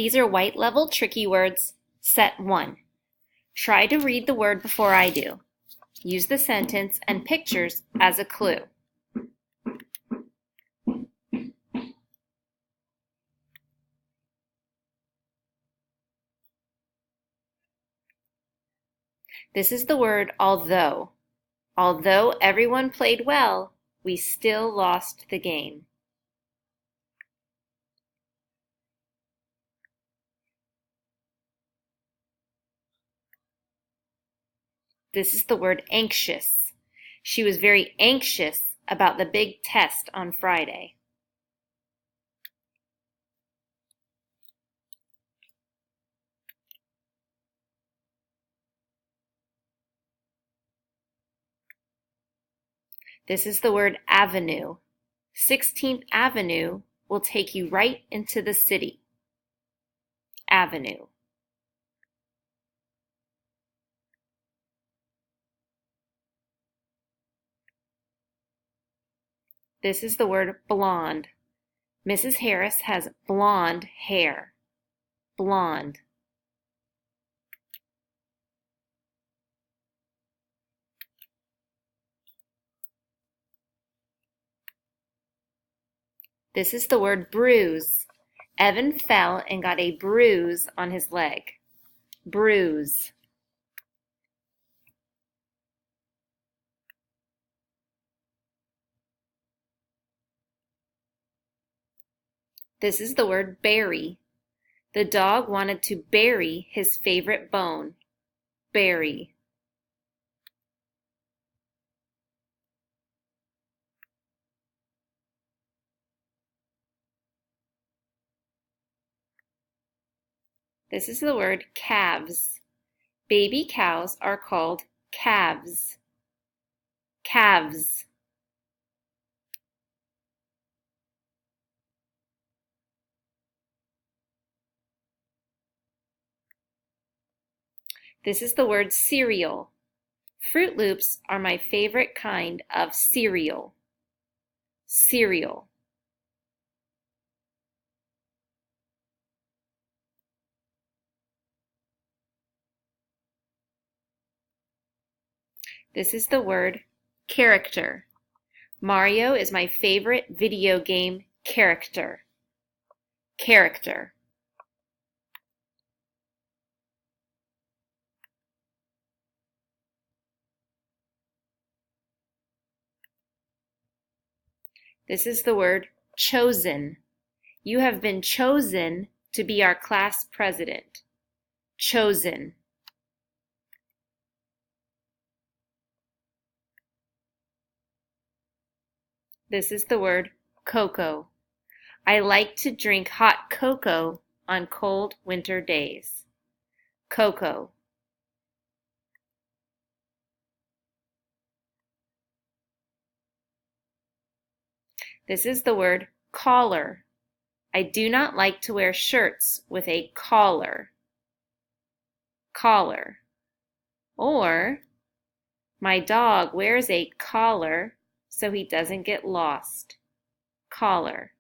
These are white level tricky words. Set 1. Try to read the word before I do. Use the sentence and pictures as a clue. This is the word although. Although everyone played well, we still lost the game. This is the word anxious. She was very anxious about the big test on Friday. This is the word avenue. 16th Avenue will take you right into the city. Avenue. This is the word blonde. Mrs. Harris has blonde hair. Blonde. This is the word bruise. Evan fell and got a bruise on his leg. Bruise. This is the word bury. The dog wanted to bury his favorite bone. Bury. This is the word calves. Baby cows are called calves. Calves. This is the word cereal. Fruit Loops are my favorite kind of cereal. Cereal. This is the word character. Mario is my favorite video game character. Character. This is the word chosen. You have been chosen to be our class president. Chosen. This is the word cocoa. I like to drink hot cocoa on cold winter days. Cocoa. This is the word collar. I do not like to wear shirts with a collar. Collar. Or, my dog wears a collar so he doesn't get lost. Collar.